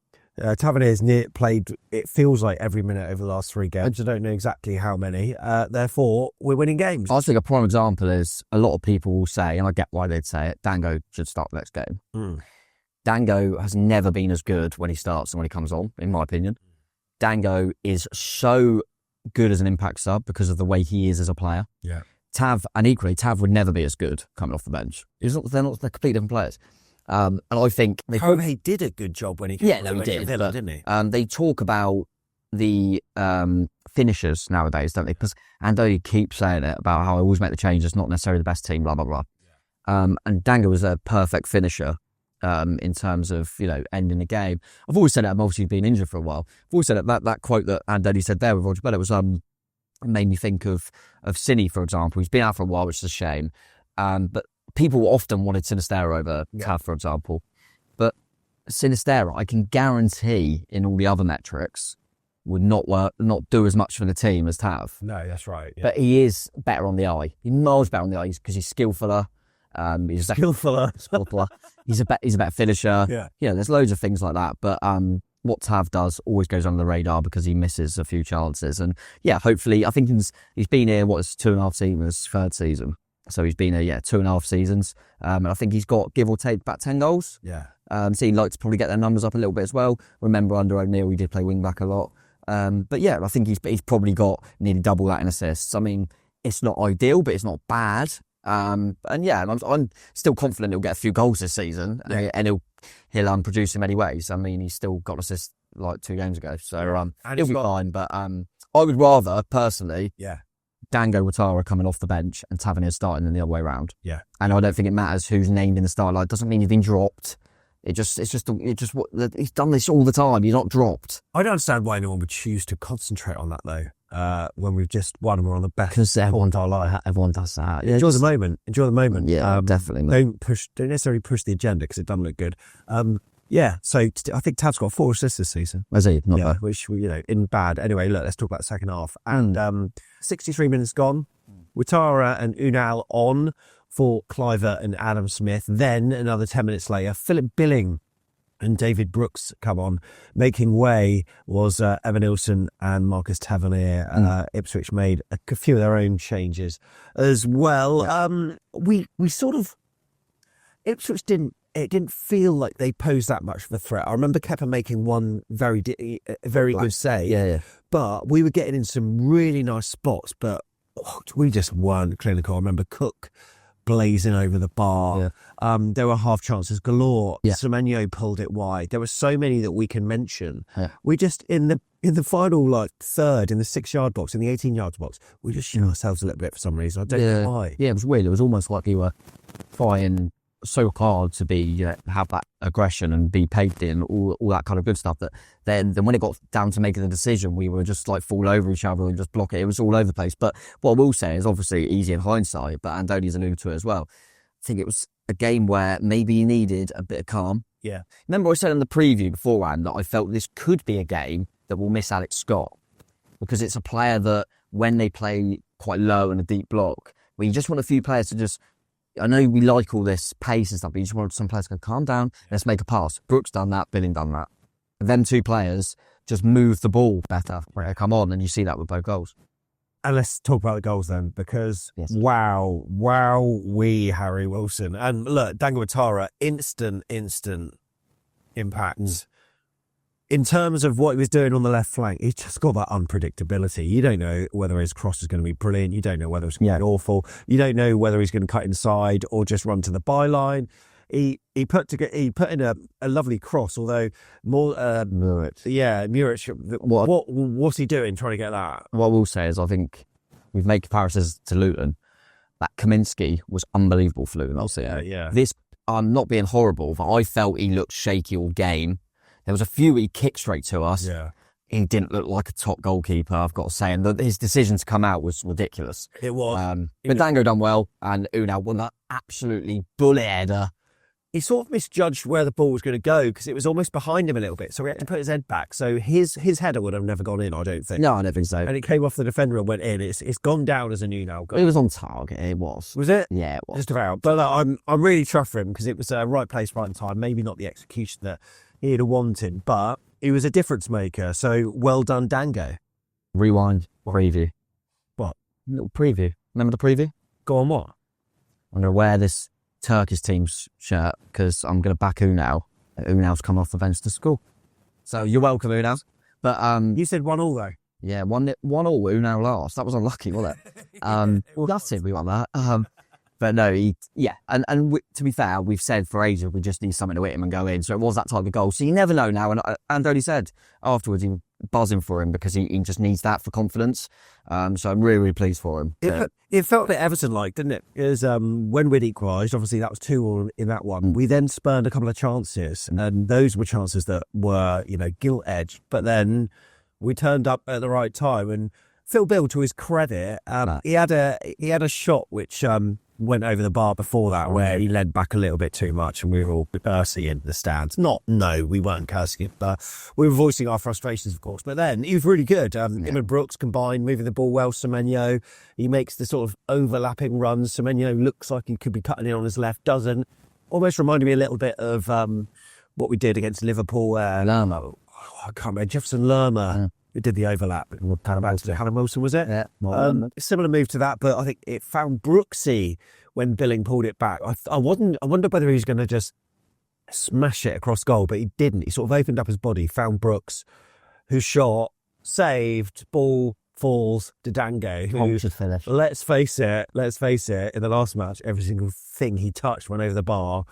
Tavernier's played, it feels like, every minute over the last 3 games. I don't know exactly how many. Therefore, we're winning games. I think a prime example is a lot of people will say, and I get why they'd say it, Dango should start the next game. Dango has never been as good when he starts and when he comes on, in my opinion. Dango is so good as an impact sub because of the way he is as a player. Yeah. Tav, and equally, Tav would never be as good coming off the bench. They're completely different players. And I think Kohe did a good job when he came he did, Villa, didn't he? They talk about the finishers nowadays, don't they? Because Andoni keeps saying it about how I always make the changes, not necessarily the best team, blah blah blah. Yeah. And Dango was a perfect finisher in terms of ending the game. I've always said it. I've obviously been injured for a while. I've always said it. That quote that Andoni said there with Roger Bennett was it made me think of Cini, for example. He's been out for a while, which is a shame. But people often wanted Sinistera over Tav, for example. But Sinistera, I can guarantee in all the other metrics, would not do as much for the team as Tav. No, that's right. Yeah. But he is better on the eye. He's miles better on the eye because he's skillfuler. He's skillfuler. He's a better finisher. Yeah. There's loads of things like that. But what Tav does always goes under the radar because he misses a few chances. And hopefully, I think he's been here, 2.5 seasons, 3rd season. So he's been here, 2.5 seasons. And I think he's got, give or take, about 10 goals. Yeah. So he'd like to probably get their numbers up a little bit as well. Remember, under O'Neill, he did play wing-back a lot. But I think he's probably got nearly double that in assists. I mean, it's not ideal, but it's not bad. I'm still confident he'll get a few goals this season, and he'll produce in many ways. I mean, he's still got assists like 2 games ago, so he'll be fine. But I would rather, personally, Dango Ouattara coming off the bench and Tavernier starting than the other way around. Yeah, and I don't think it matters who's named in the start. Like, doesn't mean you've been dropped. It's just what he's done this all the time. He's not dropped. I don't understand why anyone would choose to concentrate on that though. When we've just won and we're on the best. Because everyone does that. Yeah, enjoy the moment. Yeah, definitely. Don't necessarily push the agenda because it doesn't look good. So I think Tav's got 4 assists this season. Has he? Not bad. Which in bad. Anyway, look, let's talk about the second half. And 63 minutes gone. Ouattara and Unal on for Cliver and Adam Smith. Then another 10 minutes later, Philip Billing and David Brooks come on. Making way was Evan Nilsson and Marcus Tavernier. Ipswich made a few of their own changes as well. Ipswich didn't feel like they posed that much of a threat. I remember Kepa making one very good save. Yeah. But we were getting in some really nice spots, but we just weren't clinical. I remember Cook blazing over the bar. Yeah. There were half chances galore. Yeah. Semenyo pulled it wide. There were so many that we can mention. Yeah. We just in the final third, in the 6-yard box, in the 18-yard box, we just shit ourselves a little bit for some reason. I don't know why. Yeah, it was weird. It was almost like we were trying so hard to be have that aggression and be paved in all that kind of good stuff that then when it got down to making the decision, we were just like fall over each other and just block it. It was all over the place. But what I will say is obviously easy in hindsight, but Andoni's alluded to it as well. I think it was a game where maybe you needed a bit of calm. Yeah. Remember I said in the preview beforehand that I felt this could be a game that will miss Alex Scott because it's a player that when they play quite low in a deep block, where you just want a few players to just I know we like all this pace and stuff, but you just want some players to go, calm down, let's make a pass. Brooks done that, Billing done that. And them two players just move the ball better when they come on, and you see that with both goals. And let's talk about the goals then, because wow, Harry Wilson. And look, Dango Ouattara, instant impact. In terms of what he was doing on the left flank, he's just got that unpredictability. You don't know whether his cross is going to be brilliant. You don't know whether it's going to be awful. You don't know whether he's going to cut inside or just run to the byline. He put in a lovely cross, although more Muric. What's he doing trying to get that? What I will say is I think we've made comparisons to Luton. That Kaminsky was unbelievable for Luton. I'll say this. I'm not being horrible, but I felt he looked shaky all game. There was a few he kicked straight to us. Yeah. He didn't look like a top goalkeeper, I've got to say. And his decision to come out was ridiculous. It was. But Dango done well, and Unal won that absolutely bullet header. He sort of misjudged where the ball was going to go because it was almost behind him a little bit. So he had to put his head back. So his header would have never gone in, I don't think. No, I don't think so. And it came off the defender and went in. It's gone down as a Unal goal. It was on target, it was. Was it? Yeah, it was. Just about. But I'm really chuffed for him because it was right place, right time. Maybe not the execution that he'd have wanted, but he was a difference maker. So well done, Dango. Rewind. Preview. What? Little preview. Remember the preview? Go on, what? I'm going to wear this Turkish team's shirt because I'm going to back Unal. Unal's come off the bench to school. So you're welcome, Unal. But you said 1-1 though. Yeah, 1-1 Unal last. That was unlucky, wasn't it? That's it, we won that. But no, to be fair, we've said for ages we just need something to hit him and go in. So it was that type of goal. So you never know now. And Andoni said afterwards he was buzzing for him because he just needs that for confidence. So I'm really, really pleased for him. It felt a bit Everton-like, didn't it? Because when we'd equalised, obviously that was 2-2 in that one. We then spurned a couple of chances, and those were chances that were, gilt-edged. But then we turned up at the right time, and Phil Bill, to his credit, he had a shot which went over the bar before that where he led back a little bit too much and we were all cursing in the stands. We weren't cursing it, but we were voicing our frustrations, of course. But then he was really good. Him and Brooks combined, moving the ball well. Semenyo, he makes the sort of overlapping runs. Semenyo looks like he could be cutting in on his left, doesn't. Almost reminded me a little bit of what we did against Liverpool. Lerma. I can't remember. Jefferson Lerma. Yeah. We did the overlap. Callum Wilson, was it? Yeah. Similar move to that, but I think it found Brooksy when Billing pulled it back. I wondered whether he was going to just smash it across goal, but he didn't. He sort of opened up his body, found Brooks, who shot, saved, ball falls to Dango. Let's face it, in the last match, every single thing he touched went over the bar.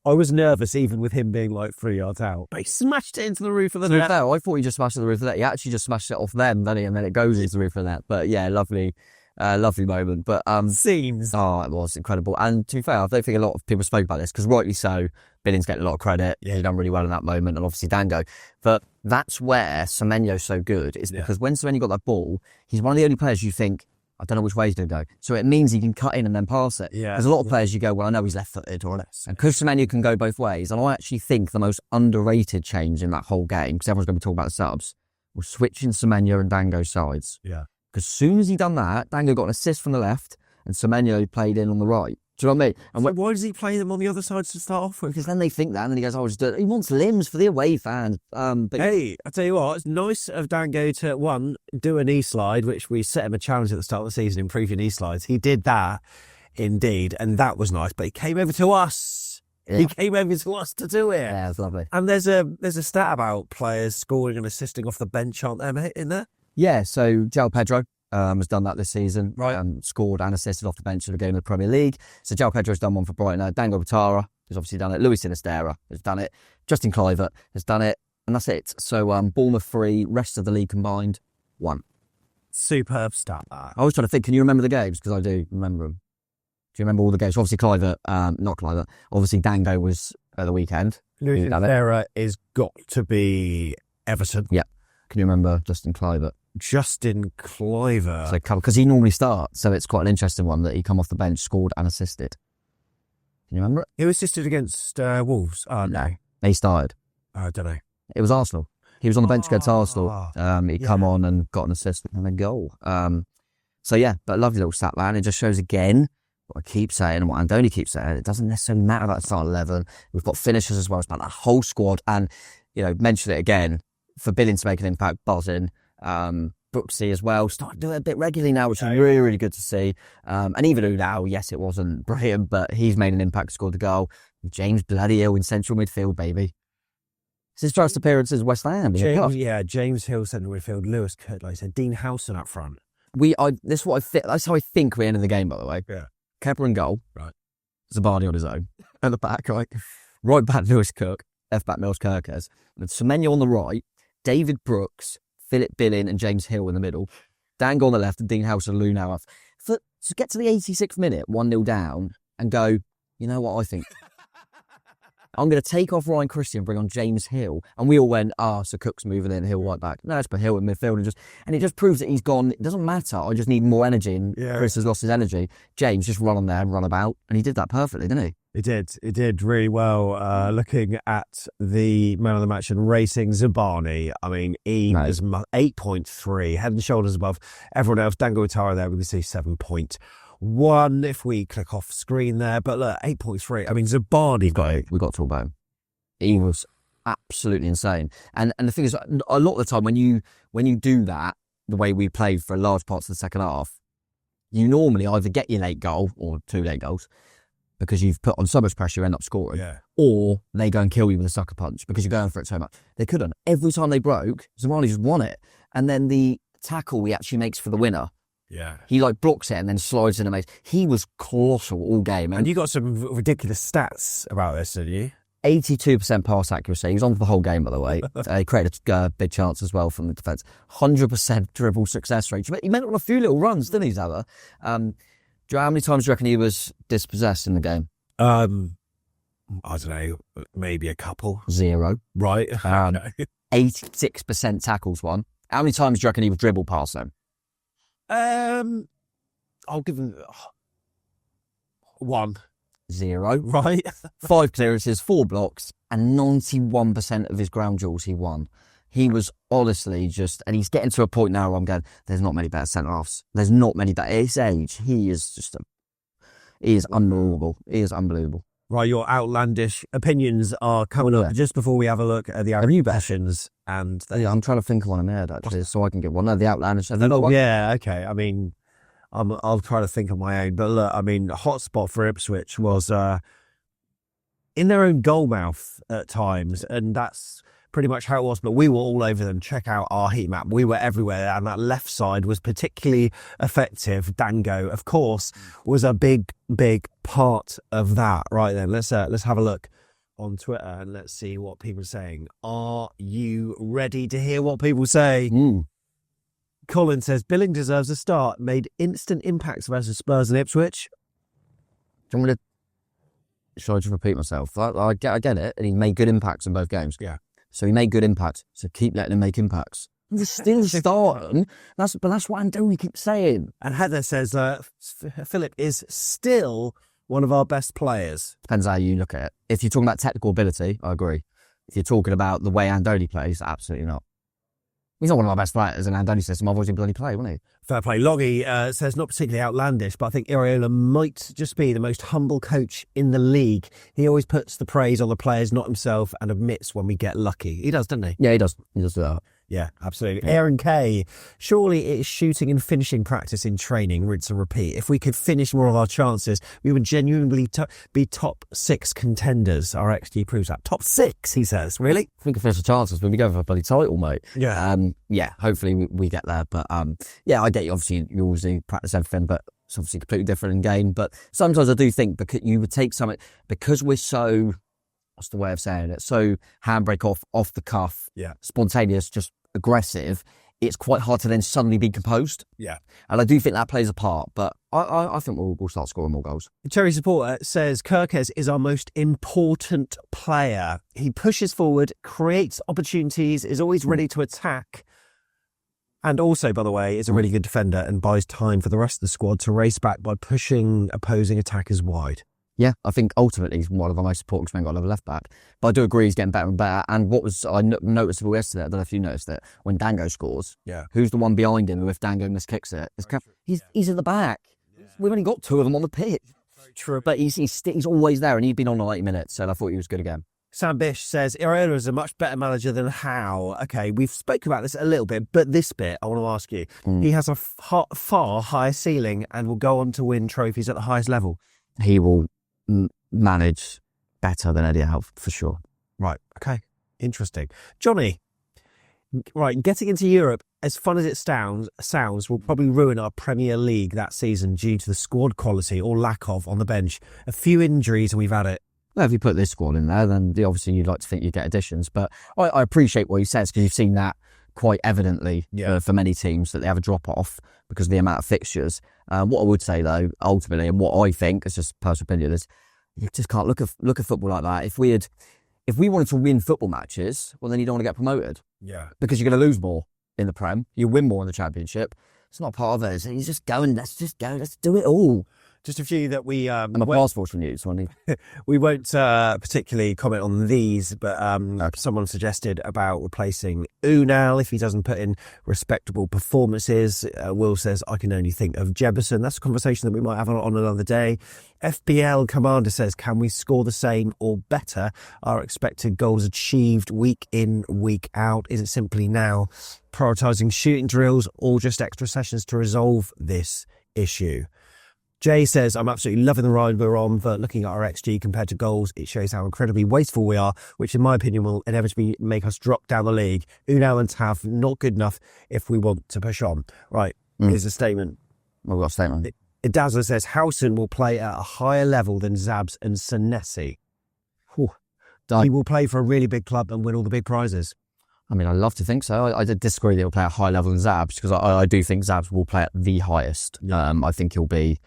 I was nervous even with him being like 3 yards out. But he smashed it into the roof of the net. I thought he just smashed it the roof of the net. He actually just smashed it off them, didn't he? And then it goes into the roof of the net. But yeah, lovely moment. But Seems. Oh, it was incredible. And to be fair, I don't think a lot of people spoke about this because rightly so, Billing's getting a lot of credit. Yeah. He's done really well in that moment, and obviously Dango. But that's where Semenyo's so good, is because when Semenyo got that ball, he's one of the only players you think, I don't know which way he's going to go. So it means he can cut in and then pass it. Yeah. There's a lot of players you go, well, I know he's left-footed or less. And because Semenyo can go both ways, and I actually think the most underrated change in that whole game, because everyone's going to be talking about the subs, was switching Semenyo and Dango sides. Yeah. Because as soon as he done that, Dango got an assist from the left and Semenyo played in on the right. Do you know what I mean? And so why does he play them on the other side to start off with? Because then they think that, and then he goes, "Oh, just do it." He wants limbs for the away fans. Hey, I tell you what, it's nice of Dango to do an e-slide, which we set him a challenge at the start of the season, improving e-slides. He did that, indeed, and that was nice. But he came over to us. Yeah. He came over to us to do it. Yeah, it was lovely. And there's a stat about players scoring and assisting off the bench, aren't there, mate? In there? Yeah. So João Pedro has done that this season, right? Scored and assisted off the bench of the game of the Premier League. So João Pedro's done one for Brighton. Dango Ouattara has obviously done it. Luis Sinisterra has done it. Justin Kluivert has done it. And that's it. So Bournemouth 3, rest of the league combined 1. Superb stat, that. I was trying to think, can you remember the games? Because I do remember them. Do you remember all the games? Obviously Kluivert, not Kluivert. Obviously Dango was at the weekend. Luis Sinisterra is got to be Everton. Yeah. Can you remember Justin Kluivert? Justin Kluivert. So, because he normally starts, so it's quite an interesting one that he come off the bench, scored and assisted. Can you remember it? He assisted against Wolves. Oh, no. He started. I don't know. It was Arsenal. He was on the bench against Arsenal. He come on and got an assist and a goal. So yeah, but lovely little stat, man. It just shows again, what I keep saying and what Andoni keeps saying, it doesn't necessarily matter about the start 11. We've got finishers as well. It's about that whole squad. And, mention it again, for Billing to make an impact, buzzing. Brooksy as well, starting to do it a bit regularly now, which is really, really good to see. And even Udall, yes, it wasn't brilliant, but he's made an impact, scored the goal. James bloody Hill in central midfield, baby. It's his first appearance as West Ham. James Hill central midfield, Lewis Kurt, like I said, Dean Howson up front. That's how I think we ended the game, by the way. Yeah. Kepa in goal. Right. Zabani on his own. At the back, right? Right back, Lewis Cook. Left back, Mills Kirkes. And Semenyo on the right. David Brooks, Philip Billing and James Hill in the middle. Dango on the left and Dean House and Lou now. To get to the 86th minute, 1-0 down, and go, you know what I think? I'm going to take off Ryan Christie and bring on James Hill. And we all went, so Cook's moving in, Hill right back. No, let's put Hill in midfield. And it just proves that he's gone, it doesn't matter, I just need more energy. And Chris has lost his energy. James just run on there and run about. And he did that perfectly, didn't he? He did really well. Looking at the man of the match and racing, Zabani, I mean, he was 8.3, head and shoulders above everyone else. Dango Ouattara there, we can see 7.1 if we click off screen there. But look, 8.3. I mean, Zabani We got to talk about him. He was absolutely insane. And the thing is, a lot of the time when you do that, the way we played for large parts of the second half, you normally either get your late goal or 2 late goals, because you've put on so much pressure, you end up scoring. Yeah. Or they go and kill you with a sucker punch because you're going for it so much. They couldn't. Every time they broke, Zamani just won it. And then the tackle he actually makes for the winner, he blocks it and then slides in a maze. He was colossal all game. And you got some ridiculous stats about this, didn't you? 82% pass accuracy. He was on for the whole game, by the way. He created a big chance as well from the defence. 100% dribble success rate. He went on a few little runs, didn't he, Zava? How many times do you reckon he was dispossessed in the game? I don't know, maybe a couple. 0. Right. 86% tackles won. How many times do you reckon he was dribbled past them? I'll give him 1. 0. Right. 5 clearances, 4 blocks, and 91% of his ground duels he won. He was honestly and he's getting to a point now where I'm going, there's not many better centre-halves. There's not many better. At his age, he is unbelievable. He is unbelievable. Right, your outlandish opinions are coming up just before we have a look at the outlandish. And I'm trying to think of one in there, actually, so I can get one. No, the outlandish. Yeah, okay. I mean, I'll try to think of my own. But look, I mean, hotspot for Ipswich was in their own goal mouth at times, and that's pretty much how it was, but we were all over them. Check out our heat map. We were everywhere, and that left side was particularly effective. Dango, of course, was a big, big part of that. Right then, let's have a look on Twitter and let's see what people are saying. Are you ready to hear what people say? Colin says, Billing deserves a start. Made instant impacts versus Spurs and Ipswich. Do you want me to... Should I just repeat myself? I get it, and he made good impacts in both games. Yeah. So he made good impacts. So keep letting him make impacts. He's still starting. But that's what Andoni keeps saying. And Heather says Philip is still one of our best players. Depends how you look at it. If you're talking about technical ability, I agree. If you're talking about the way Andoni plays, absolutely not. He's not one of our best players in Andoni's system. Otherwise he'd bloody play, wouldn't he? Fair play. Loggy says, not particularly outlandish, but I think Iraola might just be the most humble coach in the league. He always puts the praise on the players, not himself, and admits when we get lucky. He does, doesn't he? Yeah, he does. He does do that. Yeah, absolutely. Yeah. Aaron K, surely it is shooting and finishing practice in training, rinse and repeat. If we could finish more of our chances, we would genuinely be top 6 contenders. Our XG proves that. Top 6, he says. Really? If we could finish the chances, we'd be going for a bloody title, mate. Yeah. Yeah, hopefully we get there. But yeah, I get you. Obviously, you always do practice everything, but it's obviously completely different in game. But sometimes I do think because you would take something, because we're so, what's the way of saying it? So handbrake off the cuff, spontaneous, just aggressive, it's quite hard to then suddenly be composed. Yeah. And I do think that plays a part, but I think we'll start scoring more goals. The Cherry supporter says Kirkes is our most important player. He pushes forward, creates opportunities, is always ready to attack. And also, by the way, is a really good defender and buys time for the rest of the squad to race back by pushing opposing attackers wide. Yeah, I think ultimately he's one of our most important because we ain't got a left back. But I do agree he's getting better and better. And what was noticeable yesterday, I don't know if you noticed it, when Dango scores, who's the one behind him who if Dango miskicks it? He's at the back. Yeah. We've only got 2 of them on the pitch. True. But he's always there, and he'd been on 90 minutes, so I thought he was good again. Sam Bish says, Iraola is a much better manager than Howe. Okay, we've spoken about this a little bit, but this bit, I want to ask you. He has a far higher ceiling and will go on to win trophies at the highest level. He will manage better than Eddie Howe, for sure. Right, okay. Interesting. Johnny, right, getting into Europe, as fun as it sounds, will probably ruin our Premier League that season due to the squad quality or lack of on the bench. A few injuries and we've had it. Well, if you put this squad in there, then obviously you'd like to think you get additions. But I appreciate what he says, because you've seen that quite evidently for many teams, that they have a drop-off because of the amount of fixtures. What I would say, though, ultimately, and what I think, is just personal opinion, is you just can't look at football like that. If we wanted to win football matches, well, then you don't want to get promoted. Yeah. Because you're going to lose more in the Prem. You win more in the Championship. It's not part of it. He's just going, let's do it all. Just a few that we... and my passport's renewed, so I need... We won't particularly comment on these, but someone suggested about replacing Unal if he doesn't put in respectable performances. Will says, I can only think of Jebison. That's a conversation that we might have on another day. FPL Commander says, can we score the same or better? Are expected goals achieved week in, week out? Is it simply now prioritising shooting drills or just extra sessions to resolve this issue? Jay says, I'm absolutely loving the ride we're on, but looking at our XG compared to goals, it shows how incredibly wasteful we are, which in my opinion will inevitably make us drop down the league. Unal and Tav, not good enough if we want to push on. Right, here's a statement. Well, we've got a statement. Dazzler says, Howson will play at a higher level than Zabs and Senesi. He will play for a really big club and win all the big prizes. I mean, I'd love to think so. I did disagree that he'll play at a high level than Zabs, because I do think Zabs will play at the highest. I think he'll be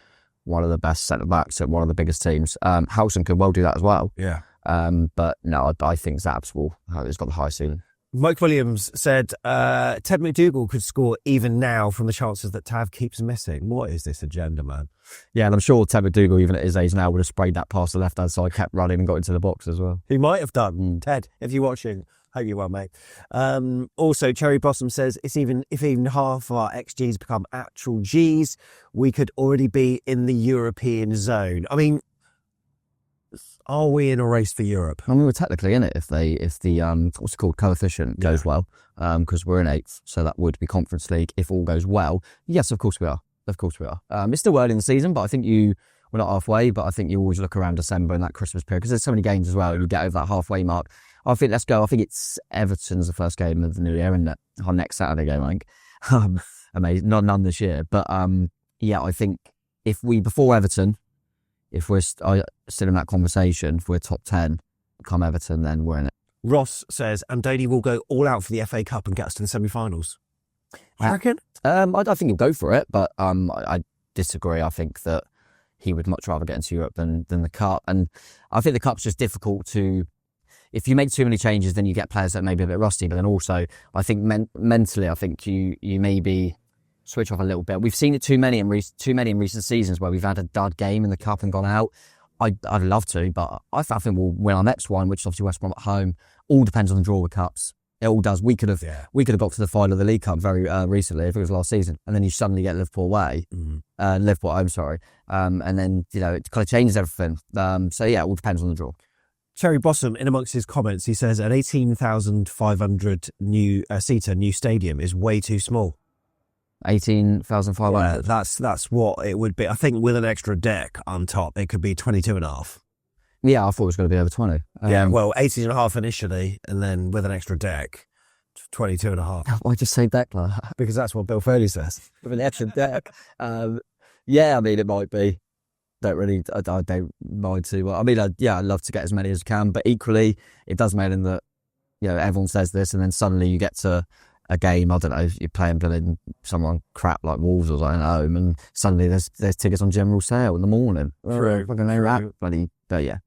one of the best centre-backs at one of the biggest teams. Howson could well do that as well. Yeah. But no, I think Zabs has got the high ceiling. Mike Williams said, Ted McDougall could score even now from the chances that Tav keeps missing. What is this agenda, man? Yeah, and I'm sure Ted McDougall, even at his age now, would have sprayed that past the left-hand side, kept running and got into the box as well. He might have done. Ted, if you're watching, hope you're well, mate. Also, Cherry Blossom says, if even half of our XGs become actual Gs, we could already be in the European zone. I mean, are we in a race for Europe? I mean, we're technically in it if the what's it called, coefficient goes well, because we're in 8th, so that would be Conference League if all goes well. Yes, of course we are. Of course we are. It's still early in the season, but I think we're not halfway, but I think you always look around December and that Christmas period, because there's so many games as well, and you get over that halfway mark. I think let's go. I think it's Everton's the first game of the new year, isn't it? Our next Saturday game, I think. Amazing. None this year, but yeah, I think before Everton, if we're still in that conversation, if we're top 10, come Everton, then we're in it. Ross says, Andoni will go all out for the FA Cup and get us to the semi-finals. You reckon? I think he'll go for it, but I disagree. I think that he would much rather get into Europe than the Cup. And I think the Cup's just difficult to... If you make too many changes, then you get players that may be a bit rusty. But then also, I think mentally, I think you maybe switch off a little bit. We've seen it too many in recent seasons where we've had a dud game in the Cup and gone out. I'd love to, but I think we'll win our next one, which is obviously West Brom at home. All depends on the draw with Cups. It all does. We could have got to the final of the League Cup very recently, if it was last season, and then you suddenly get Liverpool away, Liverpool home, sorry, and then it kind of changes everything. So yeah, it all depends on the draw. Cherry Blossom, in amongst his comments, he says an 18,500 seater new stadium is way too small. 18,500. Yeah, that's what it would be. I think with an extra deck on top, it could be 22.5. Yeah, I thought it was going to be over 20. Yeah, well, 18.5 initially, and then with an extra deck, 22.5. Why just say deck, like? Because that's what Bill Foley says. With an extra deck. Yeah, I mean, it might be. I don't mind too well. I mean, I'd love to get as many as I can, but equally, it does mean that, everyone says this, and then suddenly you get to a game, I don't know, you're playing someone crap like Wolves or something at home, and suddenly there's tickets on general sale in the morning. True. But yeah.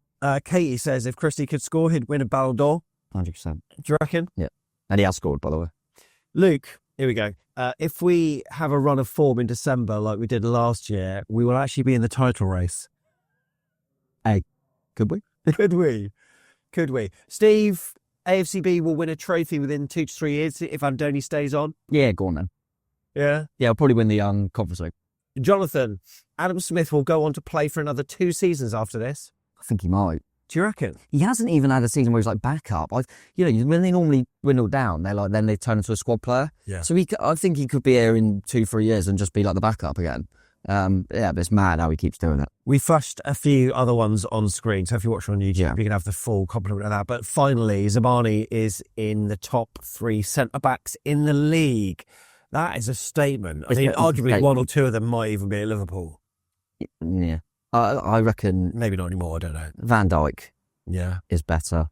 Katie says if Christie could score, he'd win a Ballon d'Or. 100%. Do you reckon? Yeah. And he has scored, by the way. Luke, here we go. If we have a run of form in December like we did last year, we will actually be in the title race. Hey, could we? Could we? Steve, AFCB will win a trophy within 2 to 3 years if Andoni stays on. Yeah, go on then. Yeah? Yeah, I'll probably win the Conference League. Jonathan, Adam Smith will go on to play for another 2 seasons after this. I think he might. Do you reckon? He hasn't even had a season where he's like backup. When they normally dwindle down, then they turn into a squad player. Yeah. So I think he could be here in 2-3 years and just be like the backup again. But it's mad how he keeps doing it. We flashed a few other ones on screen, so if you watch on YouTube, Yeah. you can have the full complement of that. But finally, Zamani is in the top 3 centre-backs in the league. That is a statement. I mean, arguably one or two of them might even be at Liverpool. Yeah. I reckon Maybe not anymore, I don't know. Van Dijk Yeah. is better.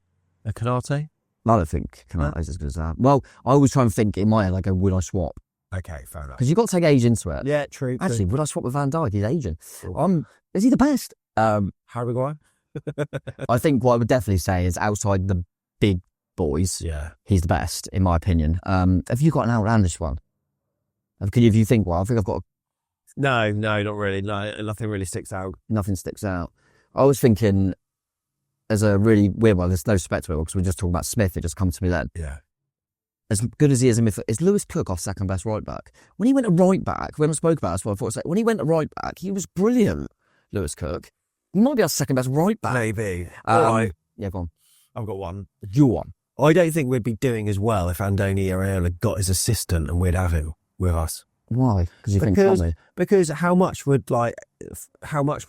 A Canate? I don't think Canate's as good as that. Well, I always try and think in my head, I go, would I swap? Okay, fair enough. Because you've got to take age into it. Yeah, true. Actually, would I swap with Van Dijk? He's aging. Cool. Is he the best? Harry Maguire? I think what I would definitely say is outside the big boys, Yeah. he's the best, in my opinion. Have you got an outlandish one? If you think, well, I think I've got No, not really. No, nothing really sticks out. nothing sticks out. I was thinking, as a really weird one, there's no respect to it because we're just talking about Smith, it just comes to me then. Yeah. As good as he is in midfield, is Lewis Cook our second best right back? When he went to right back, we haven't spoke about this, but I thought when he went to right back, he was brilliant, Lewis Cook. He might be our second best right back. Maybe. All right. Yeah, go on. I've got one. You one. I don't think we'd be doing as well if Andoni Iraola got his assistant and we'd have him with us. Why? Because you think Tommy? Because how much would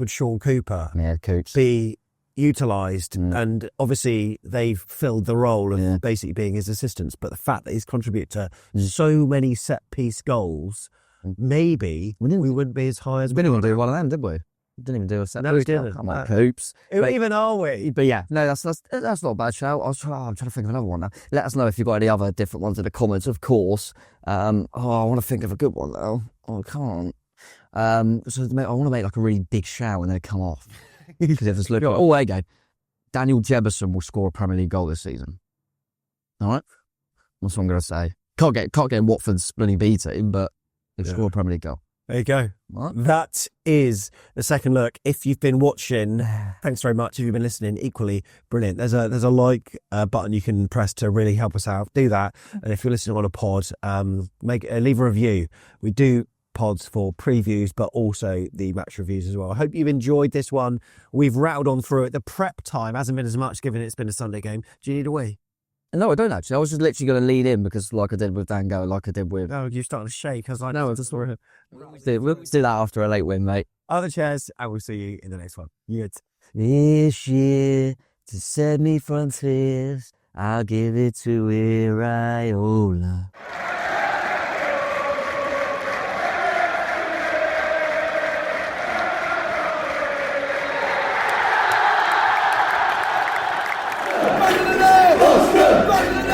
Sean Cooper Coots. be utilised? And obviously they've filled the role of basically being his assistants. But the fact that he's contributed to so many set piece goals, maybe we wouldn't be as high as we didn't want to do one of them, did we? Didn't even do a set. No, we didn't. Come on, Coops. Even are we? But yeah, no, that's not a bad shout. I'm trying to think of another one now. Let us know if you've got any other different ones in the comments, of course. I want to think of a good one though. I can't. I want to make like a really big shout and then come off. Because if it's looking, there you go. Daniel Jebison will score a Premier League goal this season. All right, that's what I'm going to say. Can't get Watford's bloody B team, but they'll score a Premier League goal. There you go. What? That is the second look. If you've been watching, thanks very much. If you've been listening, equally brilliant. There's a like button you can press to really help us out. Do that. And if you're listening on a pod, leave a review. We do pods for previews, but also the match reviews as well. I hope you've enjoyed this one. We've rattled on through it. The prep time hasn't been as much, given it's been a Sunday game. Do you need a wee? No, I don't actually. I was just literally going to lead in because, like I did with Dango, like I did with. No, you're starting to shake. I was like, no, I just saw it. We'll do that after a late win, mate. Other chairs, I will see you in the next one. This year, to set me from tears, I'll give it to Iraola. Back in the day!